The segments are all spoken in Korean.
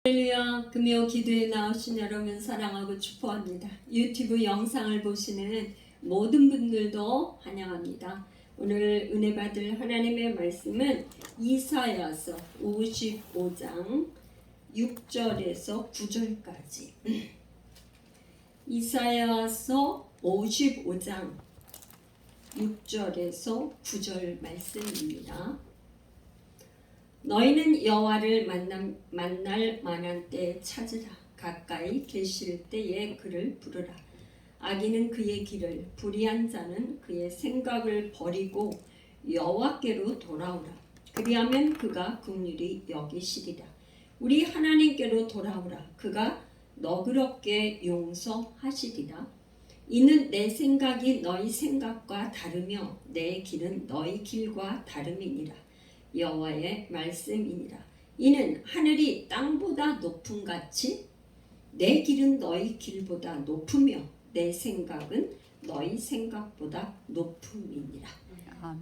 할렐루야, 금요 기도에 나오신 여러분 사랑하고 축복합니다. 유튜브 영상을 보시는 모든 분들도 환영합니다. 오늘 은혜 받을 하나님의 말씀은 이사야서 55장 6절에서 9절까지. 이사야서 55장 6절에서 9절 말씀입니다. 너희는 여호와를 만날 만한 때 찾으라. 가까이 계실 때에 그를 부르라. 악인은 그의 길을, 불의한 자는 그의 생각을 버리고 여호와께로 돌아오라. 그리하면 그가 긍휼히 여기시리라. 우리 하나님께로 돌아오라. 그가 너그럽게 용서하시리라. 이는 내 생각이 너희 생각과 다르며 내 길은 너희 길과 다름이니라. 여호와의 말씀이니라. 이는 하늘이 땅보다 높음 같이 내 길은 너희 길보다 높으며 내 생각은 너희 생각보다 높음이니라.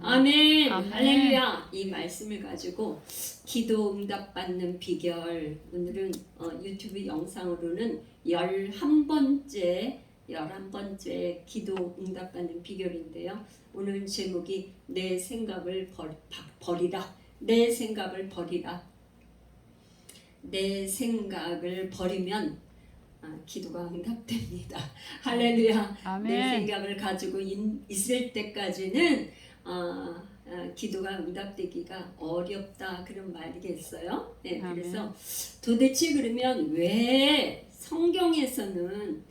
아멘. 아멘. 할렐루야. 이 말씀을 가지고 기도 응답 받는 비결, 오늘은 유튜브 영상으로는 11번째 기도 응답 받는 비결인데요. 오늘 제목이 내 생각을 버리라. 내 생각을 버리라. 내 생각을 버리면 기도가 응답됩니다. 할렐루야. 아멘. 내 생각을 가지고 있을 때까지는 기도가 응답되기가 어렵다, 그런 말이겠어요. 네, 그래서 도대체 그러면 왜 성경에서는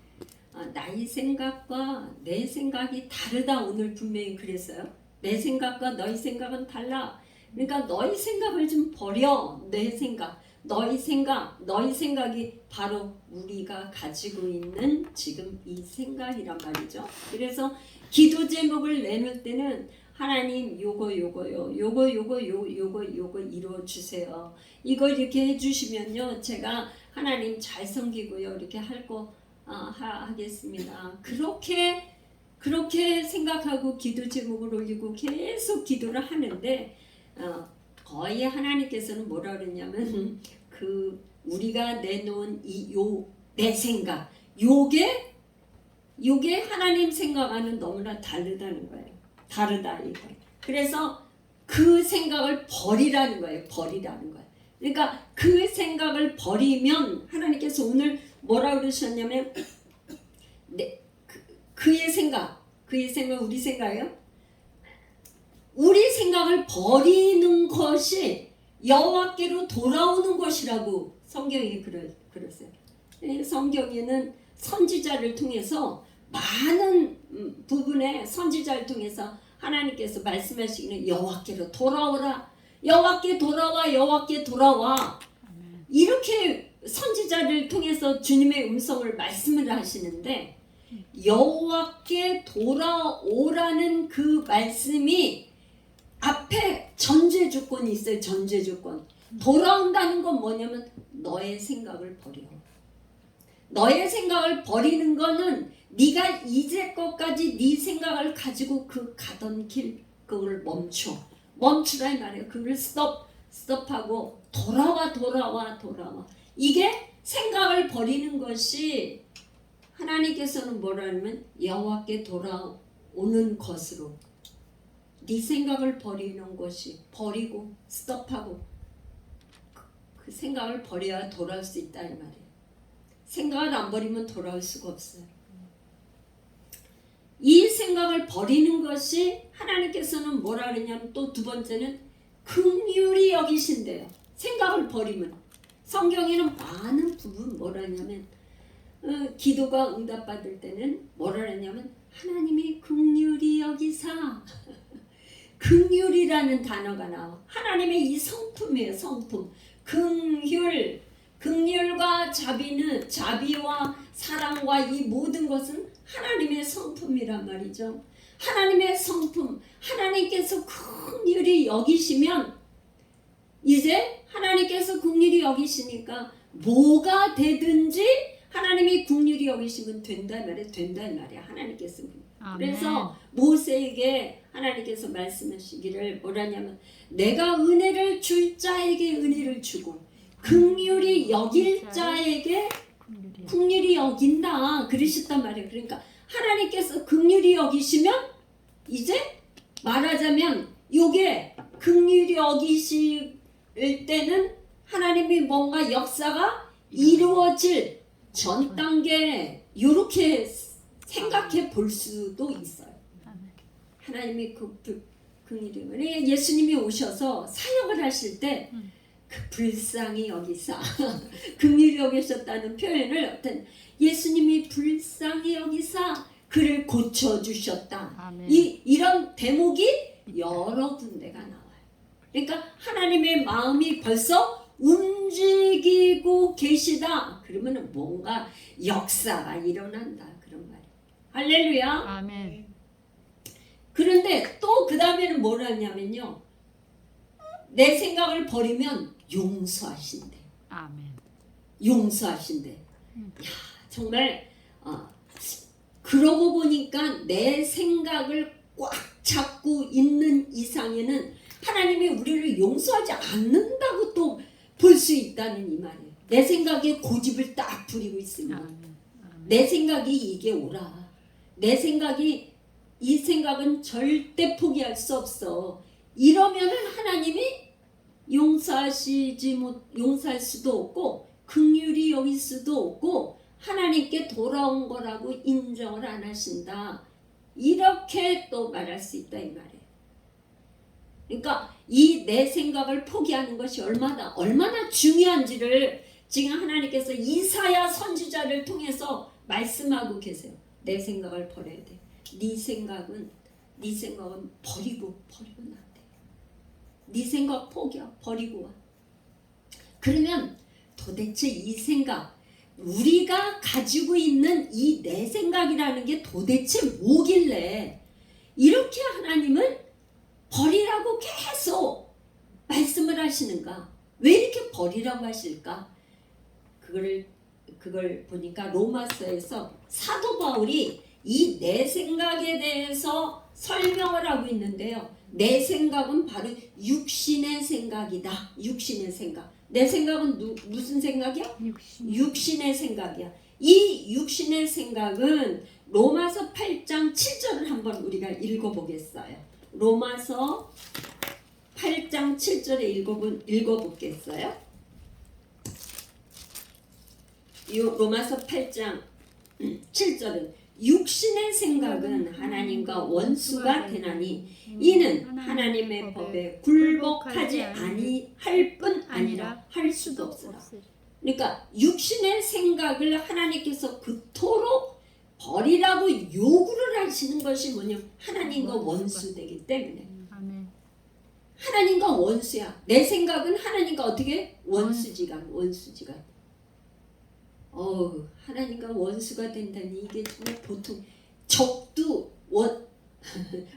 나의 생각과 내 생각이 다르다, 오늘 분명히 그랬어요. 내 생각과 너희 생각은 달라. 그러니까 너희 생각을 좀 버려. 내 생각, 너희 생각이 바로 우리가 가지고 있는 지금 이 생각이란 말이죠. 그래서 기도 제목을 내놓을 때는 하나님 요거 이루어 주세요. 이거 이렇게 해주시면요, 제가 하나님 잘 섬기고요, 이렇게 하겠습니다. 그렇게 생각하고 기도 제목을 올리고 계속 기도를 하는데 거의 하나님께서는 뭐라 그러냐면 우리가 내놓은 내 생각, 요게 하나님 생각과는 너무나 다르다는 거예요. 다르다 이거. 그래서 그 생각을 버리라는 거예요. 그러니까 그 생각을 버리면 하나님께서 오늘 뭐라 그러셨냐면 그의 생각 우리 생각이요? 우리 생각을 버리는 것이 여호와께로 돌아오는 것이라고 성경이 그랬어요. 성경에는 선지자를 통해서 많은 부분에 선지자를 통해서 하나님께서 말씀하시기는 여호와께로 돌아오라. 여호와께 돌아와. 이렇게 선지자를 통해서 주님의 음성을 말씀을 하시는데 여호와께 돌아오라는 그 말씀이 앞에 전제 조건이 있어요. 전제 조건. 돌아온다는 건 뭐냐면 너의 생각을 버려. 너의 생각을 버리는 거는 네가 이제껏까지 네 생각을 가지고 가던 길 그걸 멈추라 이 말이에요. 그걸 스톱하고 돌아와. 이게 생각을 버리는 것이 하나님께서는 뭐라면 여호와께 돌아오는 것으로 네 생각을 버리는 것이 버리고 스톱하고 그 생각을 버려야 돌아올 수 있다 이 말이에요. 생각을 안 버리면 돌아올 수가 없어요. 이 생각을 버리는 것이 하나님께서는 뭐라 그러냐면 또 두 번째는 긍휼히 여기신대요. 생각을 버리면 성경에는 많은 부분 뭐라냐면 기도가 응답받을 때는 뭐라 그러냐면 하나님이 긍휼히 여기사 긍휼이라는 단어가 나와. 하나님의 이 성품이에요. 성품. 긍휼과 자비와 사랑과 이 모든 것은 하나님의 성품이란 말이죠. 하나님의 성품, 하나님께서 긍휼히 여기시면 이제 하나님께서 긍휼히 여기시니까 뭐가 되든지 하나님이 긍휼히 여기시면 된다 말이야. 하나님께서. 그래서 모세에게 하나님께서 말씀하시기를 뭐라냐면 내가 은혜를 줄 자에게 은혜를 주고 긍휼히 여길 자에게 긍휼히 여긴다 그러셨단 말이에요. 그러니까 하나님께서 긍휼히 여기시면 이제 말하자면 요게 긍휼히 여기실 때는 하나님이 뭔가 역사가 이루어질 전 단계 요렇게 생각해 볼 수도 있어요. 하나님이 긍휼히 예수님이 오셔서 사역을 하실 때 그 불쌍히 여기사 긍휼히 여기셨다는 표현을 어떤 예수님이 불쌍히 여기사 그를 고쳐주셨다. 이런 대목이 여러 군데가 나와요. 그러니까 하나님의 마음이 벌써 움직이고 계시다. 그러면 뭔가 역사가 일어난다. 그런 말이에요. 할렐루야. 아멘. 그런데 또 그 다음에는 뭘 하냐면요. 내 생각을 버리면 용서하신대. 아멘. 용서하신대. 야, 정말 그러고 보니까 내 생각을 꽉 잡고 있는 이상에는 하나님이 우리를 용서하지 않는다고 또 볼 수 있다는 이 말이에요. 내 생각에 고집을 딱 부리고 있으면 내 생각이 이게 옳아. 내 생각이 이 생각은 절대 포기할 수 없어. 이러면은 하나님이 용서할 수도 없고 긍휼히 여길 수도 없고 하나님께 돌아온 거라고 인정을 안 하신다. 이렇게 또 말할 수 있다 이 말이에요. 그러니까 이 내 생각을 포기하는 것이 얼마나 중요한지를 지금 하나님께서 이사야 선지자를 통해서 말씀하고 계세요. 내 생각을 버려야 돼. 네 생각은 버리고 나. 네 생각 버리고 와. 그러면 도대체 이 생각 우리가 가지고 있는 이 내 생각이라는 게 도대체 뭐길래 이렇게 하나님은 버리라고 계속 말씀을 하시는가? 왜 이렇게 버리라고 하실까? 그걸 보니까 로마서에서 사도 바울이 이 내 생각에 대해서 설명을 하고 있는데요. 내 생각은 바로 육신의 생각이다. 육신의 생각. 내 생각은 무슨 생각이야? 육신의 생각이야. 이 육신의 생각은 로마서 8장 7절을 한번 우리가 읽어보겠어요. 로마서 8장 7절에 읽어보겠어요. 로마서 8장 7절은 육신의 생각은 하나님과 원수가 되나니 이는 하나님의 법에 굴복하지 아니할 뿐 아니라 할 수도 없으라. 그러니까 육신의 생각을 하나님께서 그토록 버리라고 요구를 하시는 것이 뭐냐? 하나님과 원수되기 때문에. 하나님과 원수야. 내 생각은 하나님과 어떻게? 원수지간. 하나님과 원수가 된다니 이게 정말 보통 적도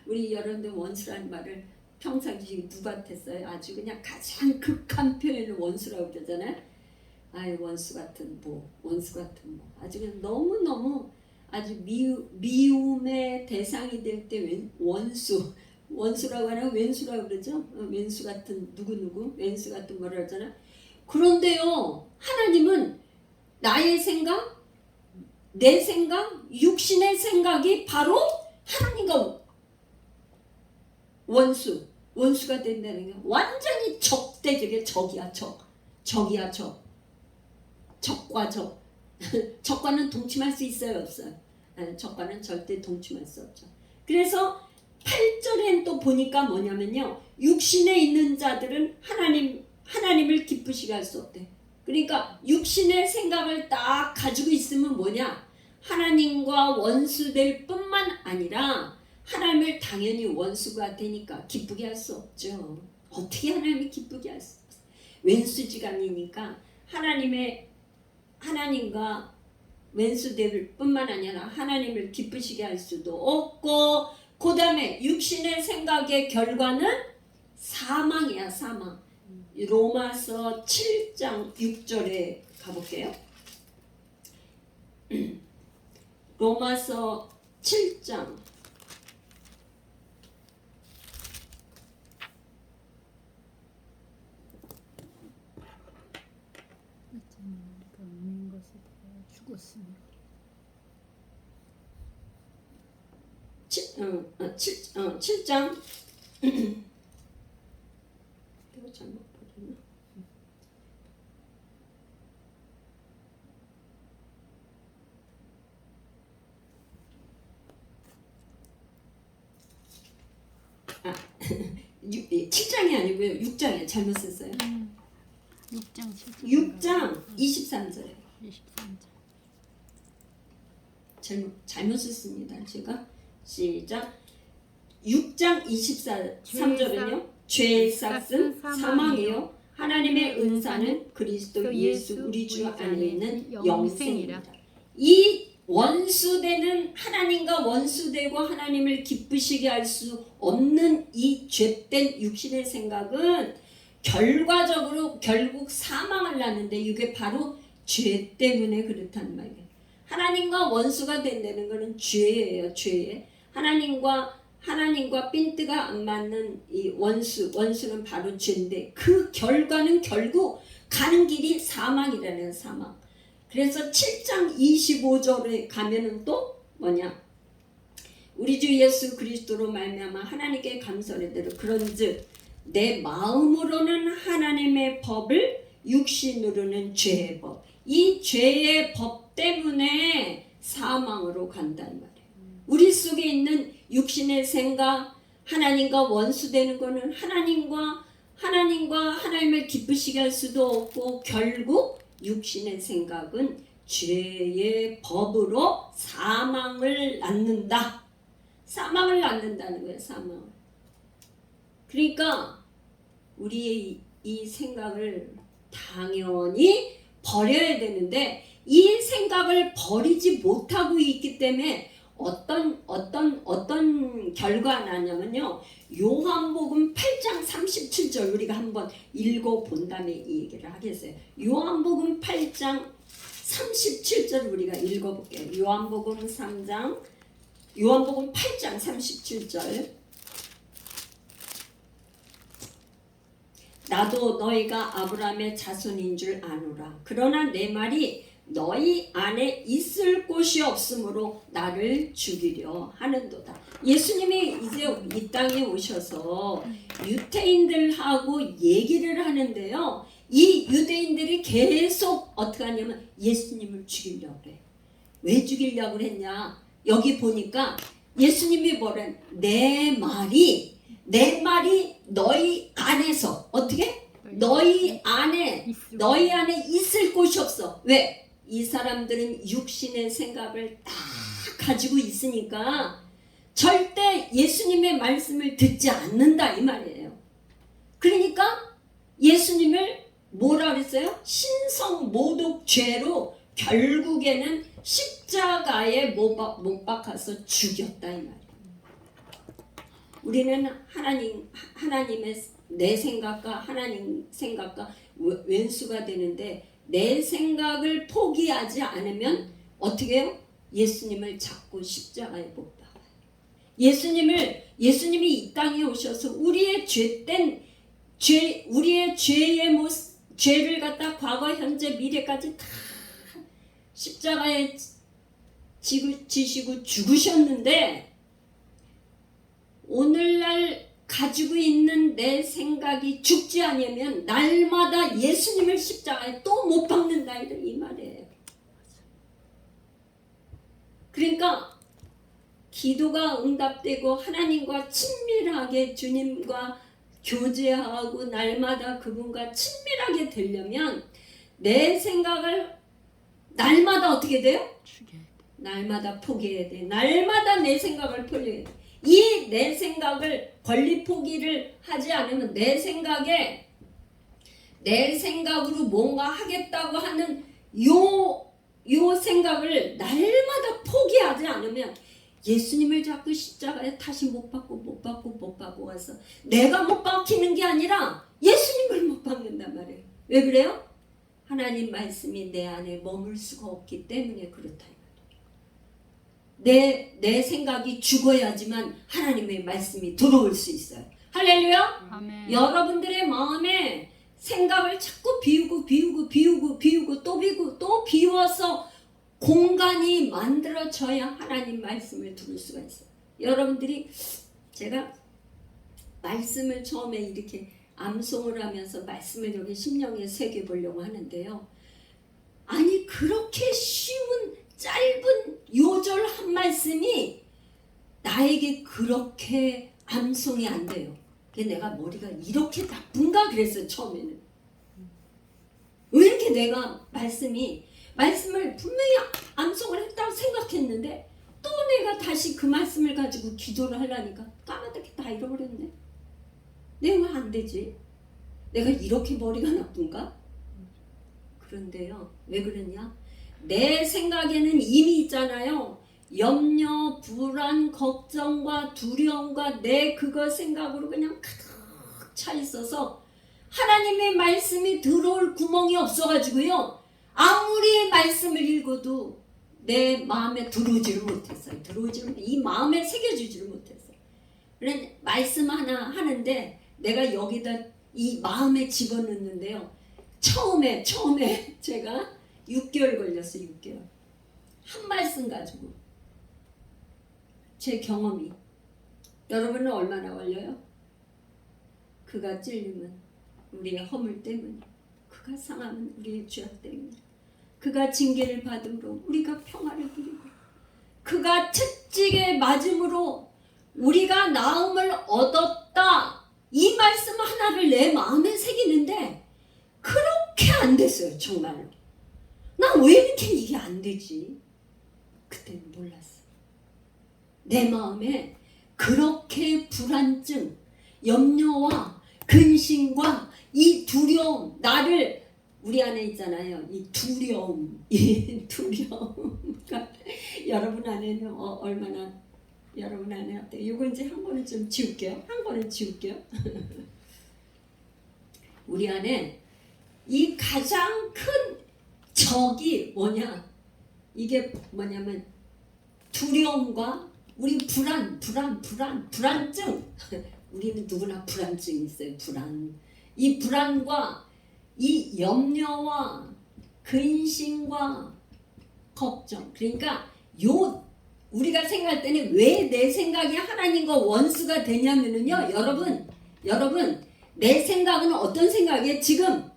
우리 여러분들 원수라는 말을 평상시에 누구한테 써요? 아주 그냥 가장 극한 표현을 원수라고 그러잖아요. 원수 같은 뭐 아주 그냥 너무너무 아주 미움의 대상이 될 때 원수라고 하나 왼수라고 그러죠? 왼수 같은 누구 왼수 같은 뭐라 그러잖아. 그런데요 하나님은 나의 생각, 내 생각, 육신의 생각이 바로 하나님과 원수가 된다는 게 완전히 적대적이야. 적이야. 적과 적. 적과는 동침할 수 있어요, 없어요? 적과는 절대 동침할 수 없죠. 그래서 8절엔 또 보니까 뭐냐면요. 육신에 있는 자들은 하나님을 기쁘시게 할 수 없대. 그러니까 육신의 생각을 딱 가지고 있으면 뭐냐? 하나님과 원수될 뿐만 아니라 하나님을 당연히 원수가 되니까 기쁘게 할 수 없죠. 어떻게 하나님을 기쁘게 할 수 없어요? 왼수지간이니까 하나님과 왼수될 뿐만 아니라 하나님을 기쁘시게 할 수도 없고 그 다음에 육신의 생각의 결과는 사망이야. 사망. 로마서 7장 6절에 가볼게요. 로마서 7장 6절 꽃은 7장 이거 잘못 보셨나? 아, 7장이 아니고요. 6장이에요. 잘못 썼어요. 6장 7장 6장 23절에 23장 잘못 썼습니다. 제가 시작. 6장 23절은요. 죄의 싹은 사망이요 하나님의 은사는 그리스도 예수 우리 주 안에 있는 영생이라. 이 원수되는 하나님과 원수되고 하나님을 기쁘시게 할 수 없는 이 죄된 육신의 생각은 결과적으로 결국 사망을 낳는데 이게 바로 죄 때문에 그렇단 말이에요. 하나님과 원수가 된다는 것은 죄예요. 죄에 하나님과 핀트가 안 맞는 이 원수는 바로 죄인데 그 결과는 결국 가는 길이 사망이라는 사망. 그래서 7장 25절에 가면은 또 뭐냐? 우리 주 예수 그리스도로 말미암아 하나님께 감사를 드려 그런즉 내 마음으로는 하나님의 법을 육신으로는 죄의 법. 이 죄의 법 때문에 사망으로 간단 말이에요. 우리 속에 있는 육신의 생각, 하나님과 원수되는 거는 하나님을 기쁘시게 할 수도 없고 결국 육신의 생각은 죄의 법으로 사망을 낳는다. 사망을 낳는다는 거예요. 사망을. 그러니까 우리의 이 생각을 당연히 버려야 되는데 이 생각을 버리지 못하고 있기 때문에 어떤 결과가 나냐면요. 요한복음 8장 37절 우리가 한번 읽어본 다음에 이 얘기를 하겠어요. 요한복음 8장 37절 우리가 읽어볼게요. 요한복음 8장 37절 나도 너희가 아브라함의 자손인 줄 아노라. 그러나 내 말이 너희 안에 있을 곳이 없으므로 나를 죽이려 하는도다. 예수님이 이제 이 땅에 오셔서 유대인들하고 얘기를 하는데요. 이 유대인들이 계속 어떻게 하냐면 예수님을 죽이려고 해. 왜 죽이려고 했냐? 여기 보니까 예수님이 뭐래? 내 말이 너희 안에서 어떻게? 너희 안에 있을 곳이 없어. 왜? 이 사람들은 육신의 생각을 다 가지고 있으니까 절대 예수님의 말씀을 듣지 않는다 이 말이에요. 그러니까 예수님을 뭐라 그랬어요? 신성모독죄로 결국에는 십자가에 못 박아서 죽였다 이 말이에요. 우리는 하나님의 내 생각과 하나님 생각과 왼수가 되는데 내 생각을 포기하지 않으면 어떻게 해요? 예수님을 자꾸 십자가에 못 박아요. 예수님이 이 땅에 오셔서 우리의 죄를 갖다 과거, 현재, 미래까지 다 십자가에 지시고 죽으셨는데 오늘날 가지고 있는 내 생각이 죽지 않으면 날마다 예수님을 십자가에 또 못 박는다 이 말이에요. 그러니까 기도가 응답되고 하나님과 친밀하게 주님과 교제하고 날마다 그분과 친밀하게 되려면 내 생각을 날마다 어떻게 돼요? 날마다 포기해야 돼. 날마다 내 생각을 포기해야 돼. 이 내 생각을 권리 포기를 하지 않으면 내 생각으로 뭔가 하겠다고 하는 요 생각을 날마다 포기하지 않으면 예수님을 자꾸 십자가에 다시 못 박고 가서 내가 못 박히는 게 아니라 예수님을 못 박는단 말이에요. 왜 그래요? 하나님 말씀이 내 안에 머물 수가 없기 때문에 그렇다. 내 생각이 죽어야지만 하나님의 말씀이 들어올 수 있어요. 할렐루야. 아멘. 여러분들의 마음에 생각을 자꾸 비우고 또 비우고 또 비워서 공간이 만들어져야 하나님 말씀을 들을 수가 있어요. 여러분들이 제가 말씀을 처음에 이렇게 암송을 하면서 말씀을 여기 심령에 새겨보려고 하는데요. 아니 그렇게 쉬운 짧은 요절 한 말씀이 나에게 그렇게 암송이 안 돼요. 내가 머리가 이렇게 나쁜가 그랬어요. 처음에는. 왜 이렇게 내가 말씀을 분명히 암송을 했다고 생각했는데 또 내가 다시 그 말씀을 가지고 기도를 하려니까 까맣게 다 잃어버렸네. 내가 왜 안 되지? 내가 이렇게 머리가 나쁜가? 그런데요. 왜 그러냐? 내 생각에는 이미 있잖아요. 염려, 불안, 걱정과 두려움과 내 그거 생각으로 그냥 가득 차 있어서 하나님의 말씀이 들어올 구멍이 없어가지고요. 아무리 말씀을 읽어도 내 마음에 들어오지를 못했어요. 이 마음에 새겨지지를 못했어요. 그래 말씀 하나 하는데 내가 여기다 이 마음에 집어넣는데요. 처음에 제가 6개월 걸렸어요. 6개월. 한 말씀 가지고. 제 경험이. 여러분은 얼마나 걸려요? 그가 찔림은 우리의 허물 때문에, 그가 상함은 우리의 죄악 때문에, 그가 징계를 받음으로 우리가 평화를 누리고, 그가 채찍에 맞음으로 우리가 나음을 얻었다. 이 말씀 하나를 내 마음에 새기는데 그렇게 안 됐어요. 정말로. 나 왜 이렇게 이게 안 되지? 그때는 몰랐어. 내 마음에 그렇게 불안증, 염려와 근심과 이 두려움, 나를 우리 안에 있잖아요. 이 두려움. 여러분 안에는 얼마나 여러분 안에 어때요? 이거 이제 한 번은 좀 지울게요. 우리 안에 이 가장 큰 적이 뭐냐? 이게 뭐냐면 두려움과 우리 불안증. 우리는 누구나 불안증이 있어요. 이 불안과 이 염려와 근심과 걱정. 그러니까 우리가 생각할 때는 왜 내 생각이 하나님과 원수가 되냐면은요. 여러분 내 생각은 어떤 생각이에요? 지금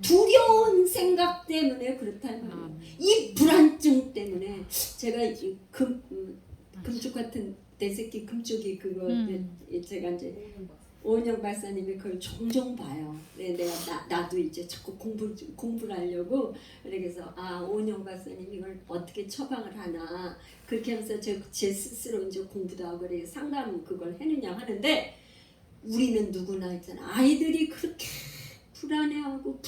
두려운 생각 때문에 그렇다는 말이에요. 이 불안증 때문에 제가 금쪽 같은 대새끼 금쪽이 그거 제가 이제 오은영 박사님이 그걸 종종 봐요. 나도 이제 자꾸 공부를 하려고 그래서 오은영 박사님 이걸 어떻게 처방을 하나 그렇게 하면서 제 스스로 이제 공부도 하고 그래 상담 그걸 해느냐 하는데 우리는 누구나 있잖아. 아이들이 그렇게 불안해하고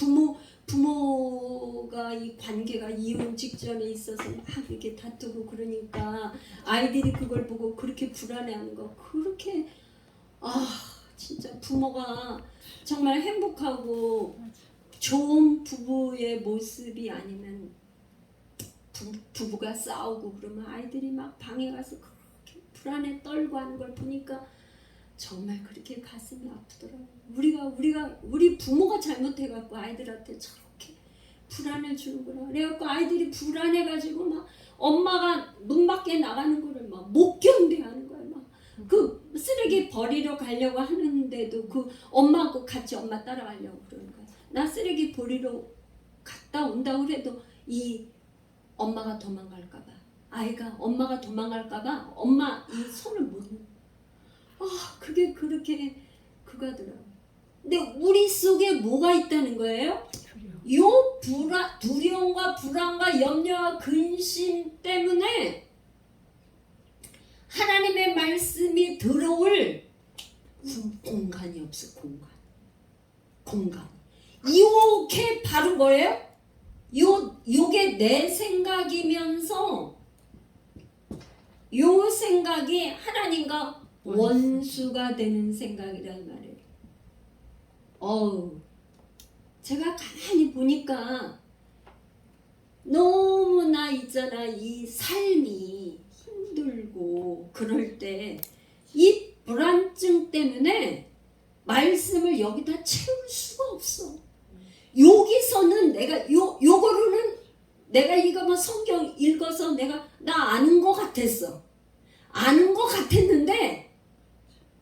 부모가 이 관계가 이혼 직전에 있어서 막 이렇게 다투고 그러니까 아이들이 그걸 보고 그렇게 불안해하는 거 그렇게 진짜 부모가 정말 행복하고 좋은 부부의 모습이 아니면 부부가 싸우고 그러면 아이들이 막 방에 가서 그렇게 불안해 떨고 하는 걸 보니까 정말 그렇게 가슴이 아프더라고요. 우리 부모가 잘못해갖고 아이들한테 저렇게 불안을 주는구나. 그래갖고 아이들이 불안해가지고 막 엄마가 문 밖에 나가는 거를 막 못 견뎌하는 거예요. 막 그 쓰레기 버리러 가려고 하는데도 그 엄마하고 같이 엄마 따라가려고 그러는 거예요. 나 쓰레기 버리러 갔다 온다고 해도 이 엄마가 도망갈까봐 아이가 엄마가 도망갈까봐 엄마 이 손을 못 그게 그렇게 그거더라고요. 근데 우리 속에 뭐가 있다는 거예요? 요 두려움과 불안과 염려와 근심 때문에 하나님의 말씀이 들어올 공간이 없어. 공간. 이게 바로 뭐예요? 요게 내 생각이면서 요 생각이 하나님과 원수가 되는 생각이란 말이에요. 제가 가만히 보니까 너무나 있잖아. 이 삶이 힘들고 그럴 때 이 불안증 때문에 말씀을 여기다 채울 수가 없어. 여기서는 내가 요거로는 성경 읽어서 나 아는 것 같았어. 아는 것 같았는데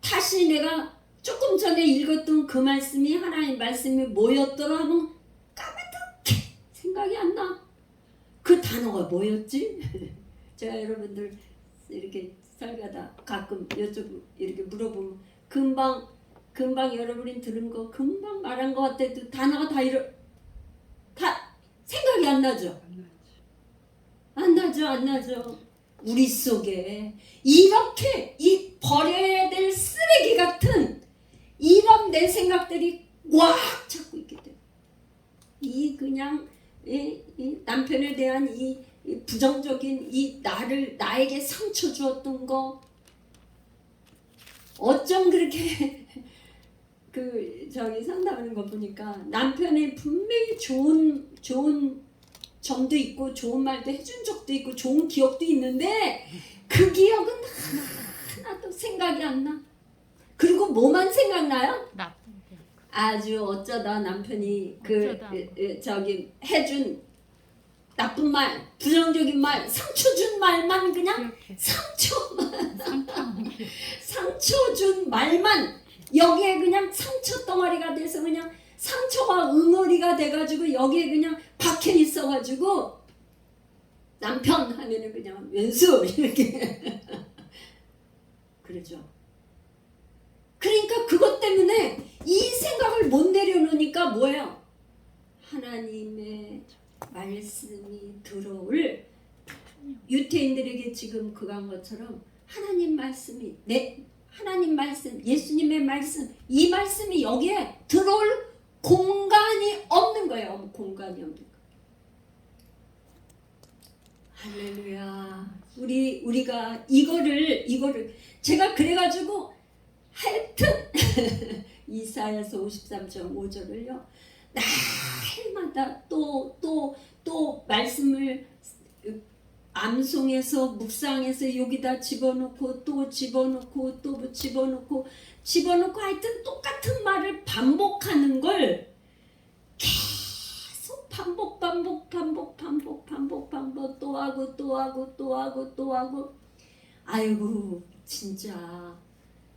다시 내가 조금 전에 읽었던 그 말씀이 하나님 말씀이 뭐였더라 하면 까맣게 생각이 안 나. 그 단어가 뭐였지? 제가 여러분들 이렇게 살가다 가끔 이렇게 물어보면 금방 여러분이 들은 거 금방 말한 것 같아도 단어가 다 생각이 안 나죠? 안 나죠. 우리 속에 이렇게 이 버려야 될 쓰레기 같은 이런 내 생각들이 꽉 잡고 있기 때문에 이 그냥 이 남편에 대한 이 부정적인 나에게 상처 주었던 거 어쩜 그렇게 상담하는 거 보니까 남편이 분명히 좋은 점도 있고 좋은 말도 해준 적도 있고 좋은 기억도 있는데 그 기억은 하나도 생각이 안 나. 그리고 뭐만 생각나요? 나쁜 게. 아주 어쩌다 남편이 어쩌다. 해준 나쁜 말, 부정적인 말, 상처 준 말만 그냥 이렇게. 상처 준 말만 여기에 그냥 상처 덩어리가 돼서 그냥 상처가 응어리가 돼가지고 여기에 그냥 박혀 있어가지고 남편 하면은 그냥 왼수 이렇게 그러죠. 그러니까 그것 때문에 이 생각을 못 내려놓으니까 뭐예요? 하나님의 말씀이 들어올 유태인들에게 지금 그간 것처럼 하나님 말씀이 하나님 말씀, 예수님의 말씀, 이 말씀이 여기에 들어올 공간이 없는 거예요. 공간이 없는 거예요. 할렐루야. 우리가 이거를 제가 그래가지고 하여튼 이사야서 53.5절을요. 날마다 또 말씀을 암송해서 묵상해서 여기다 집어넣고 또 집어넣고 또 집어넣고 하여튼 똑같은 말을 반복하는 걸 계속 반복 또 하고 아이고 진짜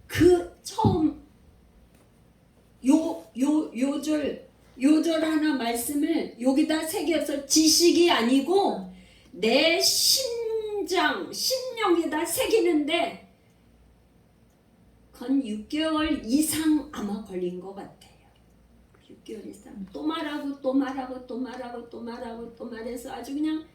그 처음 요절 하나 말씀을 여기다 새겨서 지식이 아니고 내 심령에다 새기는데 건 6개월 이상 아마 걸린 것 같아요. 6개월 이상 또 말해서 아주 그냥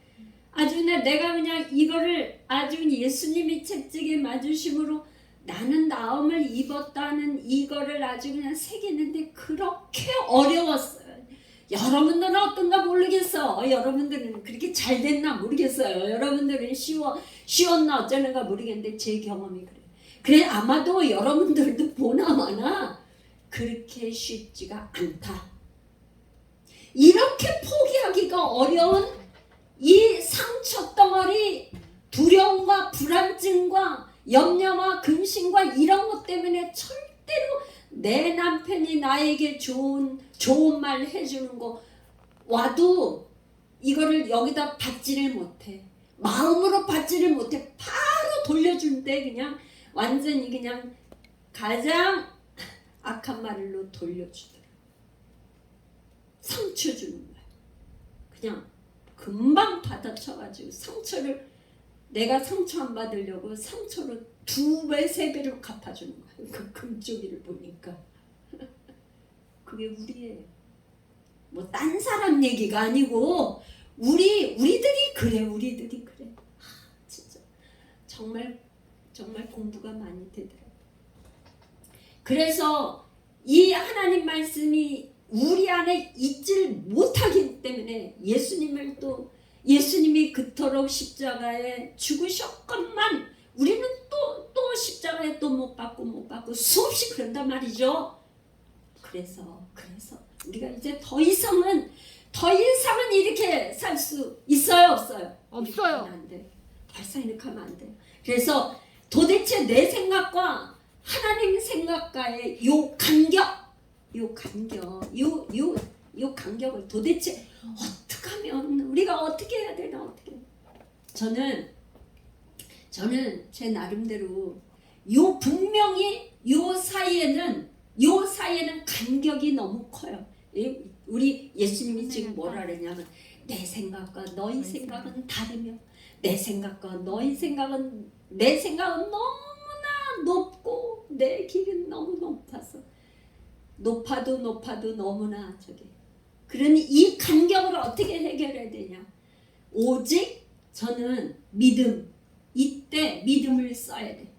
내가 그냥 이거를 아주 예수님이 채찍에 맞으심으로 나는 나음을 입었다는 이거를 아주 그냥 새기는데 그렇게 어려웠어요. 여러분들은 어떤가 모르겠어. 여러분들은 그렇게 잘 됐나 모르겠어요. 여러분들은 쉬웠나 어쩌는가 모르겠는데 제 경험이 그래요. 그래 아마도 여러분들도 보나마나 그렇게 쉽지가 않다. 이렇게 포기하기가 어려운 이 상처 덩어리 두려움과 불안증과 염려와 근심과 이런 것 때문에 절대로 내 남편이 나에게 좋은 말 해주는 거 와도 이거를 여기다 받지를 못해. 마음으로 받지를 못해. 바로 돌려주는데 그냥 완전히 그냥 가장 악한 말로 돌려주더라. 상처 주는 거야. 그냥 금방 받아쳐가지고 내가 상처 안 받으려고 상처로 2배, 3배로 갚아주는 거야. 그 금쪽이를 보니까. 그게 우리의 뭐 딴 사람 얘기가 아니고 우리들이 그래. 진짜 정말 공부가 많이 되더라고. 그래서 이 하나님 말씀이 우리 안에 있질 못하기 때문에 예수님이 그토록 십자가에 죽으셨건만 우리는 또 십자가에 또 못 받고 수없이 그런단 말이죠. 그래서 우리가 이제 더 이상은 이렇게 살 수 있어요, 없어요? 없어요. 안 돼. 더 이상 이렇게 하면 안 돼요. 그래서 도대체 내 생각과 하나님 생각과의 요 간격을 도대체 어떻게 하면 우리가 어떻게 해야 되나 어떻게 저는 제 나름대로 분명히 요 사이에는 간격이 너무 커요. 우리 예수님이 지금 뭐라 그러냐면 내 생각과 너희 생각은 다르며 내 생각과 너희 생각은 내 생각은 너무나 높고 내 길은 너무 높아서 높아도 너무나 저기 그러니 이 간격을 어떻게 해결해야 되냐? 오직 저는 이때 믿음을 써야 돼.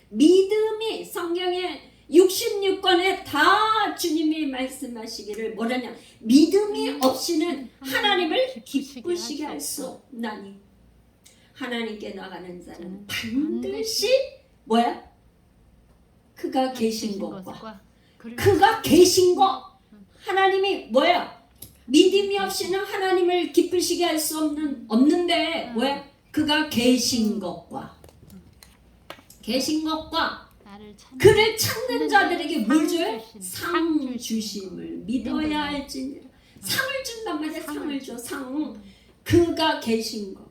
믿음이 성경에 66권에 다 주님이 말씀하시기를 뭐라냐? 믿음이 없이는 하나님을 기쁘시게 할 수 없나니 하나님께 나가는 자는 반드시 뭐야? 그가 계신 것과 그가 계신 것 하나님이 뭐야? 믿음이 없이는 하나님을 기쁘시게 할 수 없는데 뭐야? 그가 계신 것과 그를 찾는 자들에게 뭘 줘요? 상 주심을 믿어야 할지니라. 상을 준단 말이야. 상을 줘. 상. 그가 계신 것과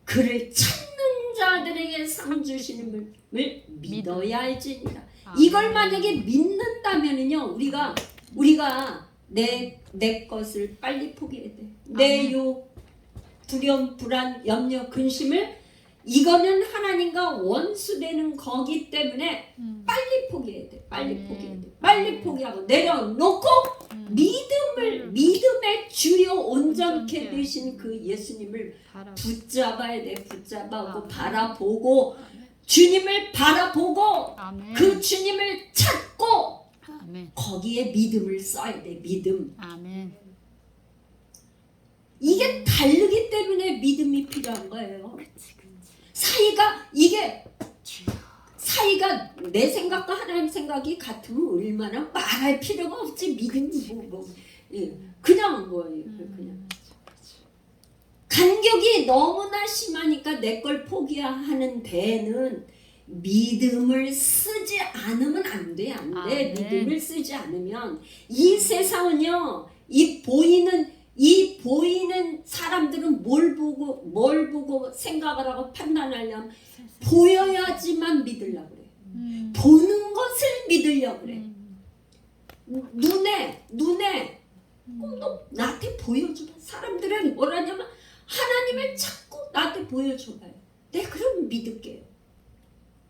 그를 찾는 자들에게 상 주시는 을 믿어야 할지니라. 이걸 만약에 믿는다면은요, 우리가 내 것을 빨리 포기해야 돼. 내 요 두려움, 불안, 염려, 근심을 이거는 하나님과 원수되는 거기 때문에 빨리 포기해야 돼. 빨리 포기하고 내려놓고 믿음의 주요 온전케 되신 그 예수님을 붙잡아야 돼. 붙잡아오고 바라보고 주님을 바라보고 그 주님을 찾고 거기에 믿음을 써야 돼. 믿음. 이게 다르기 때문에 믿음이 필요한 거예요. 사이가 내 생각과 하나님 생각이 같으면 얼마나 말할 필요가 없지. 믿음이 그냥 간격이 너무나 심하니까 내 걸 포기하는 데는 믿음을 쓰지 않으면 안 돼. 믿음을 쓰지 않으면 이 세상은요, 이 보이는 사람들은 뭘 보고 생각을 하고 판단하려면 보여야지만 믿으려고 그래. 보는 것을 믿으려고 그래. 눈에 너 나한테 보여줘봐. 사람들은 뭐라냐면 하나님을 찾고 나한테 보여줘봐요. 내가 그럼 믿을게요.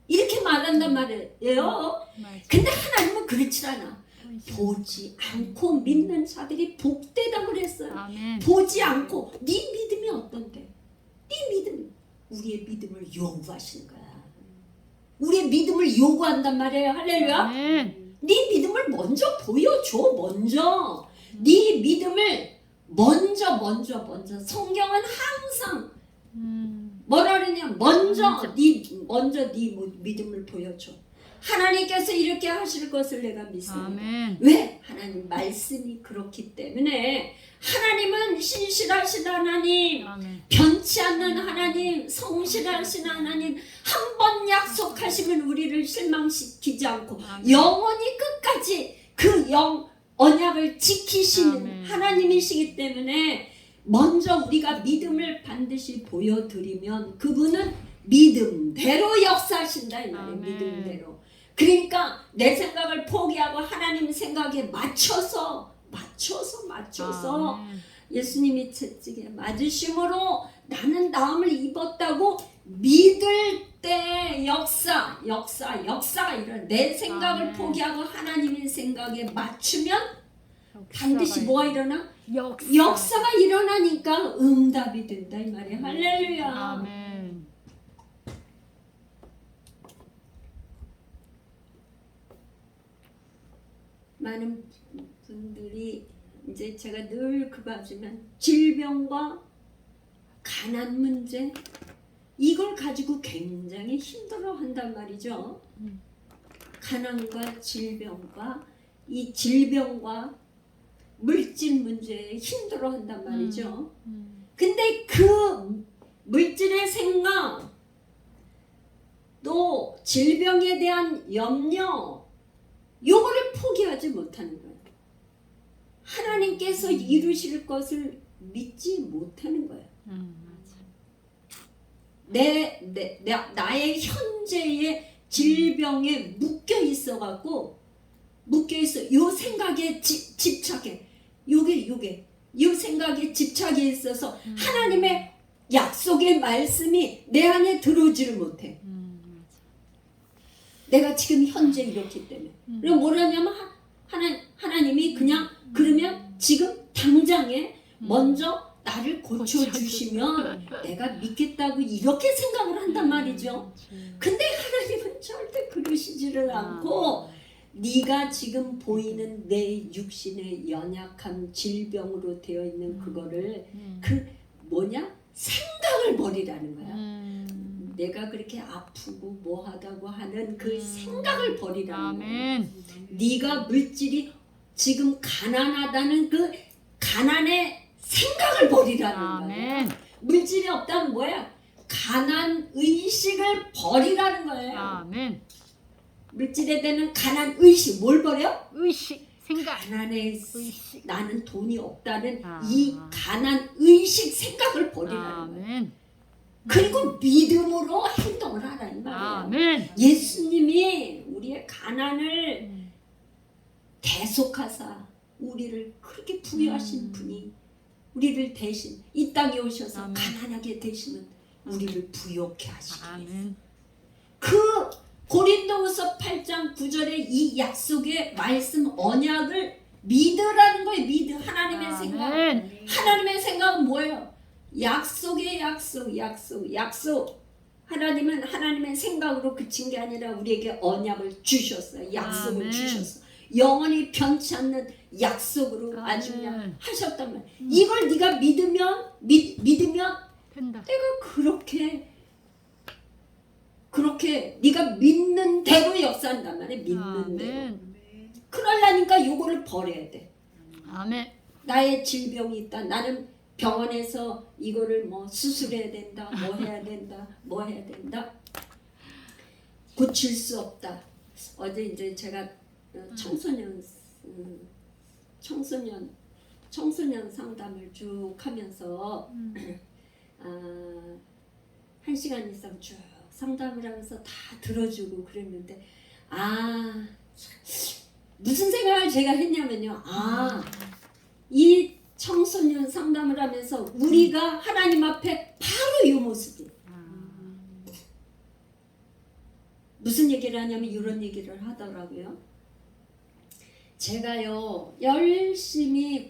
이렇게 말한단 말이에요. 근데 하나님은 그렇지 않아. 보지 않고 믿는 자들이 복되다 그랬어요. 보지 않고 네 믿음이 어떤데? 우리의 믿음을 요구하시는 거야. 우리의 믿음을 요구한단 말이에요. 할렐루야. 네 믿음을 먼저 보여줘. 네 믿음을 먼저 성경은 항상 뭐라 그러냐? 먼저 네 믿음을 보여줘. 하나님께서 이렇게 하실 것을 내가 믿습니다. 왜? 하나님 말씀이 그렇기 때문에 하나님은 신실하신 하나님, 변치 않는 하나님, 성실하신 하나님, 한 번 약속하시면 우리를 실망시키지 않고 영원히 끝까지 그 언약을 지키시는 하나님이시기 때문에 먼저 우리가 믿음을 반드시 보여드리면 그분은 믿음대로 역사하신다 이 말이에요. 믿음대로. 그러니까 내 생각을 포기하고 하나님 생각에 맞춰서 예수님이 채찍에 맞으심으로 나는 나음을 입었다고 믿을 때 역사 이런 내 생각을 포기하고 하나님의 생각에 맞추면 반드시 뭐가 일어나? 역사가 일어나니까 응답이 된다 이 말이에요. 할렐루야. 많은 분들이 이제 제가 늘 그거 하지만 질병과 가난 문제 이걸 가지고 굉장히 힘들어한단 말이죠. 가난과 질병과 이 질병과 물질 문제에 힘들어한단 말이죠. 근데 그 물질의 생각 또 질병에 대한 염려 요거를 포기하지 못하는 거예요. 하나님께서 이루실 것을 믿지 못하는 거야. 맞아. 나의 현재의 질병에 묶여 있어갖고 요 생각에 집착해. 요 생각에 집착이 있어서 하나님의 약속의 말씀이 내 안에 들어오지를 못해. 맞아. 내가 지금 현재 이렇기 때문에. 그럼 뭐라냐면 하나님이 그냥 그러면 지금 당장에 먼저 나를 고쳐주시면 내가 믿겠다고 이렇게 생각을 한단 말이죠. 근데 하나님은 절대 그러시지를 않고 네가 지금 보이는 내 육신의 연약함, 질병으로 되어 있는 그거를 생각을 버리라는 거야. 내가 그렇게 아프고 뭐하다고 하는 그 생각을 버리라는 거야. 네가 물질이 지금 가난하다는 그 가난의 생각을 버리라는 거야. 물질이 없다면 뭐야? 가난 의식을 버리라는 거예요. 아멘. 물질에 대한 가난 의식 뭘 버려? 의식, 생각. 가난의 의식. 나는 돈이 없다는 이 가난 의식 생각을 버리라는 거예요. 아멘. 그리고 믿음으로 행동을 하라는 말이에요. 아멘. 예수님이 우리의 가난을 대속하사 우리를 그렇게 부여하신 분이 우리를 대신 이 땅에 오셔서 아멘. 가난하게 되시는 우리를 부욕해 하시기 위해서 아멘. 그 고린도후서 8장 9절의 이 약속의 말씀 언약을 믿으라는 거예요. 하나님의 생각. 하나님의 생각은 뭐예요? 약속의 약속. 하나님은 하나님의 생각으로 그친 게 아니라 우리에게 언약을 주셨어요. 약속을 아멘. 주셨어. 영원히 변치 않는 약속으로 아주 그냥 하셨단 말이야. 이걸 네가 믿으면 된다. 내가 그렇게 네가 믿는 대로 역사한단 말이야. 믿는 대로. 그러려니까 요거를 버려야 돼. 아멘. 나의 질병이 있다. 나는 병원에서 이거를 뭐 수술해야 된다. 뭐 해야 된다. 고칠 수 없다. 어제 이제 제가 청소년 상담을 쭉 하면서 1시간 이상 쭉 상담을 하면서 다 들어주고 그랬는데 무슨 생각을 제가 했냐면요. 이 청소년 상담을 하면서 우리가 하나님 앞에 바로 이 모습이 무슨 얘기를 하냐면 이런 얘기를 하더라고요. 제가요 열심히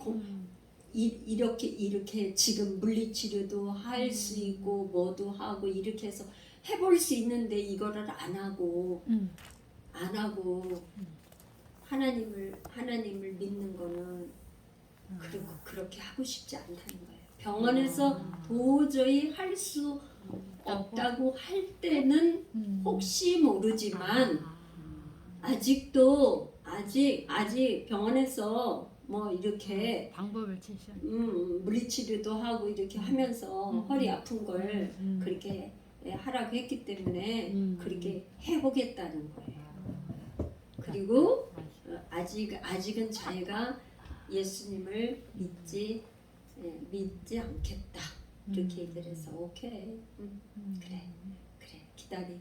이렇게 지금 물리치료도 할 수 있고 뭐도 하고 이렇게 해서 해볼 수 있는데 이거를 안 하고 하나님을 믿는 거는 그렇게 하고 싶지 않다는 거예요. 병원에서 도저히 할 수 없다고 할 때는 혹시 모르지만 아직도 아직 병원에서 뭐 이렇게 방법을 제시하. 물리치료도 하고 이렇게 하면서 허리 아픈 걸 그렇게 하라고 했기 때문에 그렇게 해보겠다는 거예요. 그리고 아직은 자기가 예수님을 믿지 않겠다 이렇게 얘기를 해서 오케이 그래 기다리고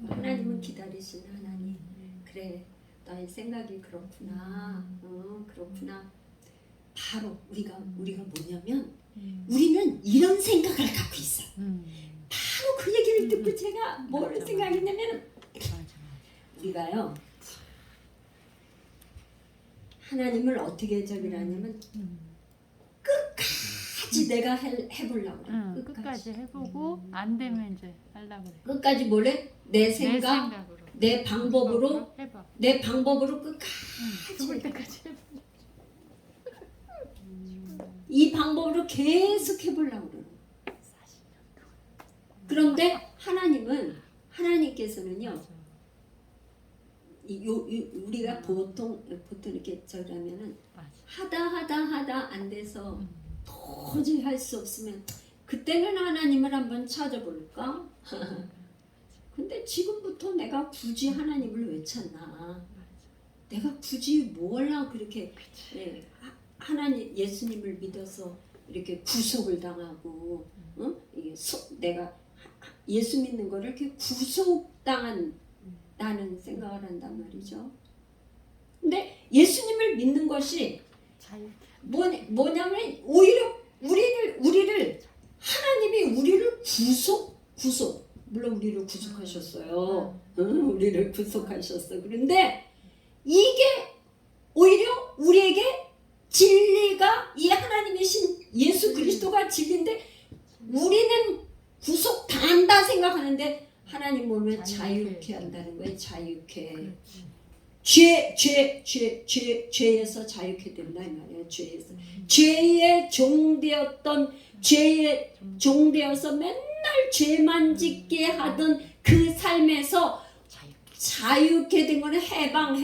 하나님은 기다리시는 하나님 그래 나의 생각이 그렇구나 그렇구나 바로 우리가 뭐냐면 우리는 이런 생각을 갖고 있어. 바로 그 얘기를 듣고 제가 뭘 생각했냐면 우리가요 하나님을 어떻게 저기를 하냐면 끝까지 내가 해보려고 그래. 끝까지 해보고 안 되면 이제 하려고 그래. 끝까지 뭐래? 내 생각으로 내 방법으로 해봐. 내 방법으로 끝까지 죽을 때까지 해봐. 이 방법으로 계속 해보려고 그러는 거야. 그런데 하나님께서는요 우리가 보통 이렇게 저러면은 하다 안 돼서 도저히 할 수 없으면 그때는 하나님을 한번 찾아볼까? 근데 지금부터 내가 굳이 하나님을 왜 찾나? 내가 굳이 뭘 하고 그렇게 하나님 예수님을 믿어서 이렇게 구속을 당하고 이게 내가 예수 믿는 거를 이렇게 구속당한 나는 생각을 한단 말이죠. 근데 예수님을 믿는 것이 자유. 뭐냐면 오히려 우리를 하나님이 우리를 구속 물론 우리를 구속하셨어요. 우리를 구속하셨어. 그런데 이게 오히려 우리에게 진리가 이 하나님이신 예수 그리스도가 진리인데 우리는 구속 당한다 생각하는데 하나님 보면 자유케 한다는 거예요. 자유케. 죄에서 자유케 된다 이 말이에요. 죄에서. 죄의 종되었던 죄의 종되어서 맨날 죄만 짓게 하던 그 삶에서 자유케 된 거는 해방.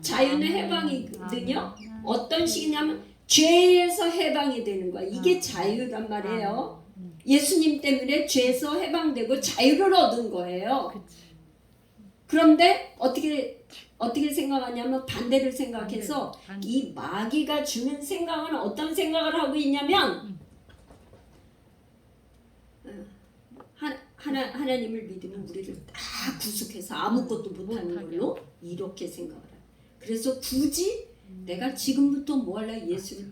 자유는 해방이거든요. 어떤 식이냐면 죄에서 해방이 되는 거야. 이게 자유란 말이에요. 예수님 때문에 죄에서 해방되고 자유를 얻은 거예요. 그런데 어떻게 생각하냐면 반대를 생각해서 이 마귀가 주는 생각은 어떤 생각을 하고 있냐면 하나님을 믿으면 우리를 다 구속해서 아무것도 못하는 걸로 이렇게 생각을 해요. 그래서 굳이 내가 지금부터 뭐 하려 예수를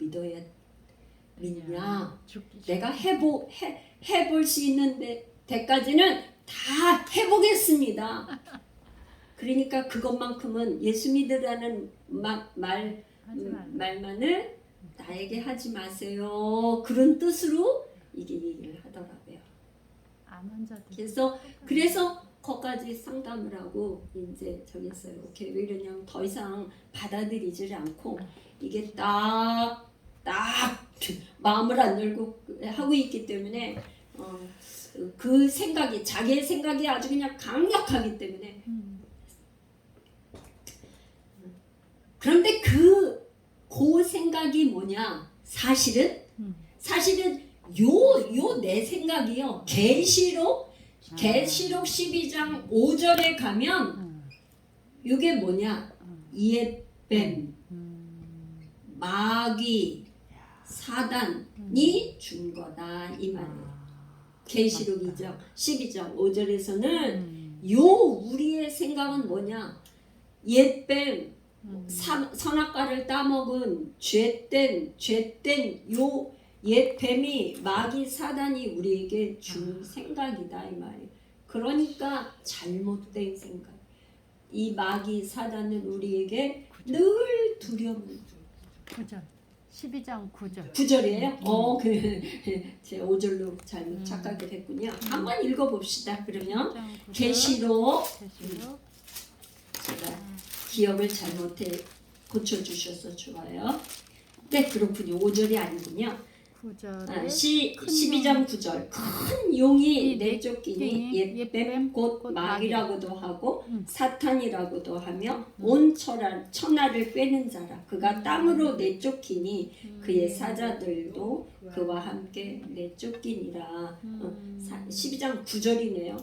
믿냐 내가 해볼 수 있는 데까지는 다 해보겠습니다. 그러니까 그것만큼은 예수 믿으라는 말만을 나에게 하지 마세요. 그런 뜻으로 이게 얘기를 하더라고요. 그래서 거기까지 상담을 하고 이제 저기 했어요. 오케이 왜 이러냐면 더 이상 받아들이지를 않고 이게 딱 마음을 안 열고 하고 있기 때문에 그 생각이 자기의 생각이 아주 그냥 강력하기 때문에 그런데 그 생각이 뭐냐 사실은 요 내 생각이요 계시록 12장 5절에 가면 이게 뭐냐 옛뱀 마귀 사단이 준 거다 이 말이에요. 계시록 12장 5절에서는 요 우리의 생각은 뭐냐 옛뱀 선악과를 따먹은 죄된 요 옛 뱀이 마귀 사단이 우리에게 준 생각이다 이 말이에요. 그러니까 잘못된 생각. 이 마귀 사단은 우리에게 늘 두려움을 9절. 12장 9절. 9절이에요? 그래. 제가 5절로 잘못 착각을 했군요. 한번 읽어봅시다. 그러면 계시록 제가 기억을 잘못해 고쳐주셔서 좋아요. 네 그렇군요. 5절이 아니군요. 9절에 12장 9절 큰 용이 내쫓기니 옛뱀 곧 마귀라고도 하고 사탄이라고도 하며 온 천하를 꿰는 자라 그가 땅으로 내쫓기니 그의 사자들도 그와 함께 내쫓기니라. 12장 9절이네요.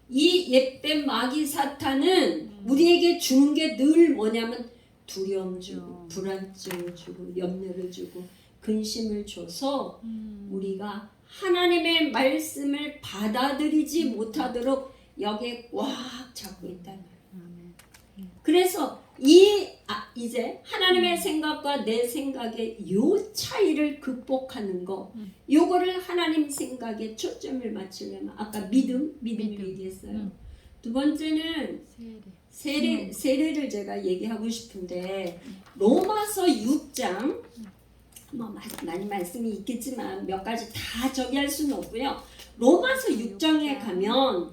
이 옛뱀 마귀 사탄은 우리에게 주는 게 늘 뭐냐면 두려움 주고 불안증을 주고 염려를 주고 근심을 줘서 우리가 하나님의 말씀을 받아들이지 못하도록 여기에 꽉 잡고 있단 말이에요. 그래서 이제 하나님의 생각과 내 생각의 요 차이를 극복하는 거 요거를 하나님 생각에 초점을 맞추려면 아까 믿음을 얘기했어요. 두 번째는 세례를 제가 얘기하고 싶은데 로마서 6장 많이 말씀이 있겠지만 몇 가지 다 저기 할 수는 없고요. 로마서 6장에 가면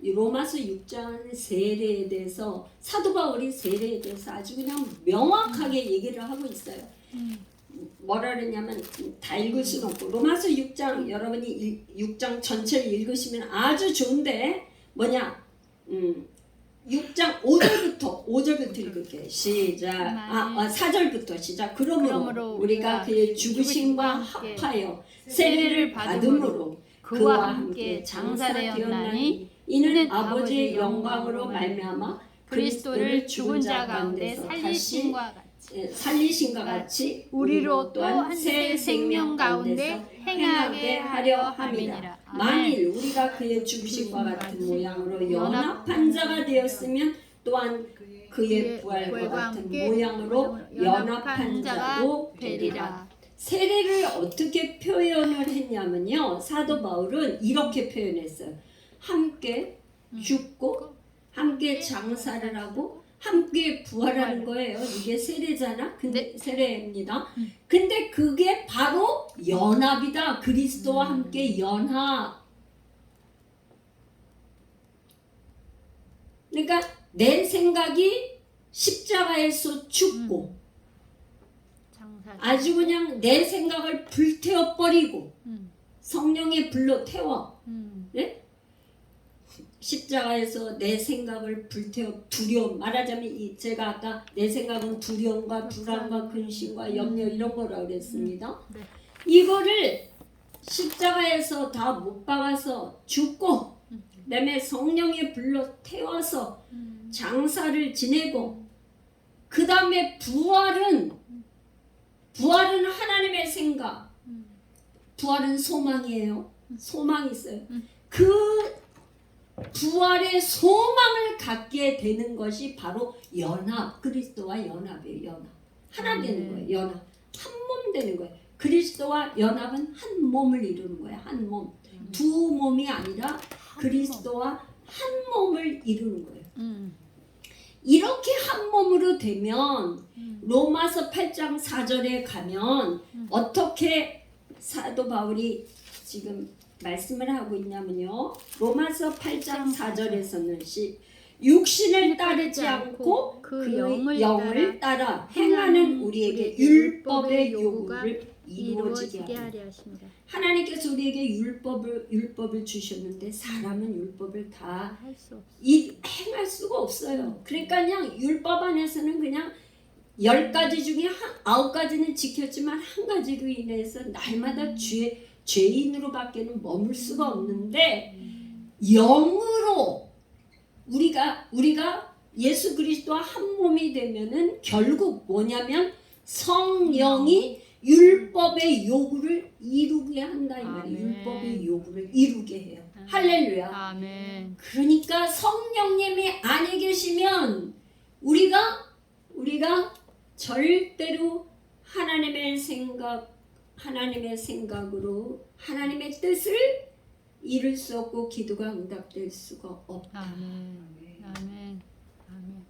이 로마서 6장 세례에 대해서 사도 바울이 세례에 대해서 아주 그냥 명확하게 얘기를 하고 있어요. 뭐라 그러냐면 다 읽을 수는 없고 로마서 6장 여러분이 6장 전체를 읽으시면 아주 좋은데 뭐냐 6장 5절부터 읽을게요. 시작. 4절부터 시작. 그러므로 우리가 그의 죽으심과 합하여 세례를 받음으로 그와 함께 장사되었나니 이는 아버지의 영광으로 말미암아 그리스도를 죽은 자 가운데 살리심과 살리신과 같이 우리로 또한 새 생명 가운데 행하게 하려 함이니라. 만일 우리가 그의 죽으심과 같은 모양으로 연합한 자가 되었으면 또한 그의 부활과 같은 모양으로 연합한 자도 되리라. 세례를 어떻게 표현을 했냐면요, 사도 바울은 이렇게 표현했어요. 함께 죽고 함께 장사를 하고 함께 부활하는 거예요. 이게 세례잖아. 근데 세례입니다. 근데 그게 바로 연합이다. 그리스도와 함께 연합. 그러니까 내 생각이 십자가에서 죽고 아주 그냥 내 생각을 불태워 버리고 성령의 불로 태워. 네? 십자가에서 내 생각을 불태워 두려움, 말하자면 제가 아까 내 생각은 두려움과 불안과 근심과 염려 이런 거라고 그랬습니다. 이거를 십자가에서 다 못 박아서 죽고 그다음에 성령의 불로 태워서 장사를 지내고 그 다음에 부활은 하나님의 생각, 부활은 소망이에요. 소망이 있어요. 그 부활의 소망을 갖게 되는 것이 바로 연합, 그리스도와 연합이에요. 연합. 하나 되는 거예요. 연합. 한 몸 되는 거예요. 그리스도와 연합은 한 몸을 이루는 거예요. 한 몸. 두 몸이 아니라 그리스도와 한 몸을 이루는 거예요. 이렇게 한 몸으로 되면 로마서 8장 4절에 가면 어떻게 사도 바울이 지금 말씀을 하고 있냐면요. 로마서 8장 4절에서는 육신을 따르지 않고 그 영을 따라 행하는 우리에게 율법의 요구를 이루어지게 하려 하십니다. 하나님께서 우리에게 율법을 주셨는데 사람은 율법을 다 행할 수가 없어요. 그러니까 그냥 율법 안에서는 그냥 10가지 중에 9가지는 지켰지만 한 가지로 인해서 날마다 죄인으로밖에는 머물 수가 없는데 영으로 우리가 예수 그리스도와 한 몸이 되면은 결국 뭐냐면 성령이 율법의 요구를 이루게 한다 이 말이에요. 율법의 요구를 이루게 해요. 할렐루야. 아멘. 그러니까 성령님이 안에 계시면 우리가 절대로 하나님의 생각으로 하나님의 뜻을 이룰 수 없고 기도가 응답될 수가 없다. 아멘. 아멘. 아멘.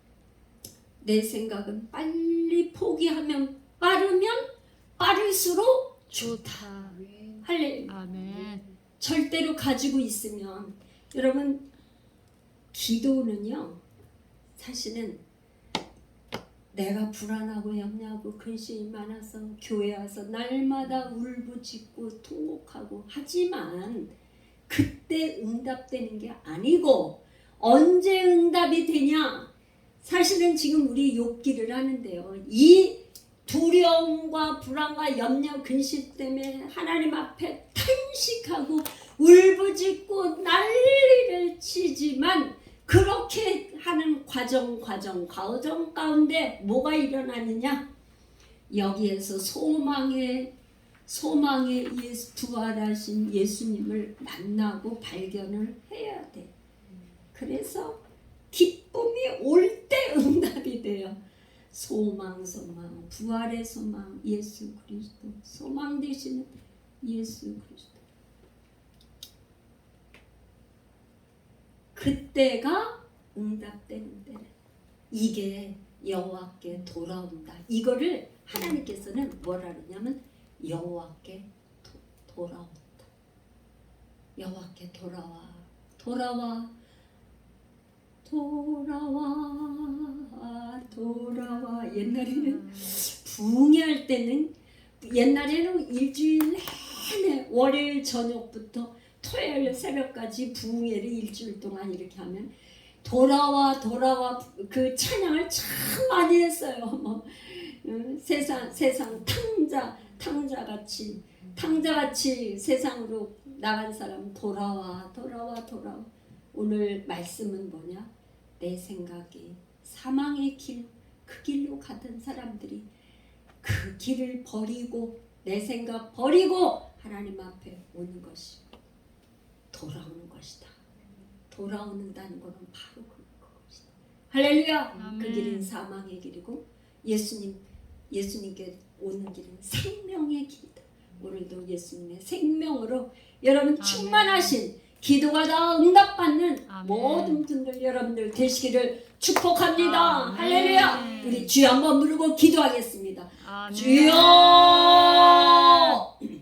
내 생각은 빨리 포기하면 빠를수록 좋다. 할렐루야. 아멘. 절대로 가지고 있으면 여러분 기도는요 사실은 내가 불안하고 염려하고 근심이 많아서 교회 와서 날마다 울부짖고 통곡하고 하지만 그때 응답되는 게 아니고 언제 응답이 되냐? 사실은 지금 우리 욥기를 하는데요. 이 두려움과 불안과 염려 근심 때문에 하나님 앞에 탄식하고 울부짖고 난리를 치지만 그렇게 하는 과정 가운데 뭐가 일어나느냐? 여기에서 소망의 부활하신 예수님을 만나고 발견을 해야 돼. 그래서 기쁨이 올 때 응답이 돼요. 소망, 부활의 소망, 예수 그리스도, 소망 되시는 예수 그리스도. 그때가 응답되는 때는 이게 여호와께 돌아온다. 이거를 하나님께서는 뭐라 그러냐면 여호와께 돌아온다. 여호와께 돌아와. 옛날에는 부흥회할 때는 옛날에는 일주일 내내 월요일 저녁부터 토요일 새벽까지 부흥회를 일주일 동안 이렇게 하면 돌아와 그 찬양을 참 많이 했어요. 뭐 세상 탕자같이 세상으로 나간 사람 돌아와. 오늘 말씀은 뭐냐? 내 생각이 사망의 길, 그 길로 가던 사람들이 그 길을 버리고 내 생각 버리고 하나님 앞에 오는 것이 돌아오는 것이다. 돌아오는다는 것은 바로 그것이다. 할렐루야. 아멘. 그 길은 사망의 길이고 예수님께 오는 길은 생명의 길이다. 오늘도 예수님의 생명으로 여러분 아멘. 충만하신 기도가 다 응답받는 아멘. 모든 분들 여러분들 되시기를 축복합니다. 아멘. 할렐루야. 우리 주여 한번 부르고 기도하겠습니다. 아멘. 주여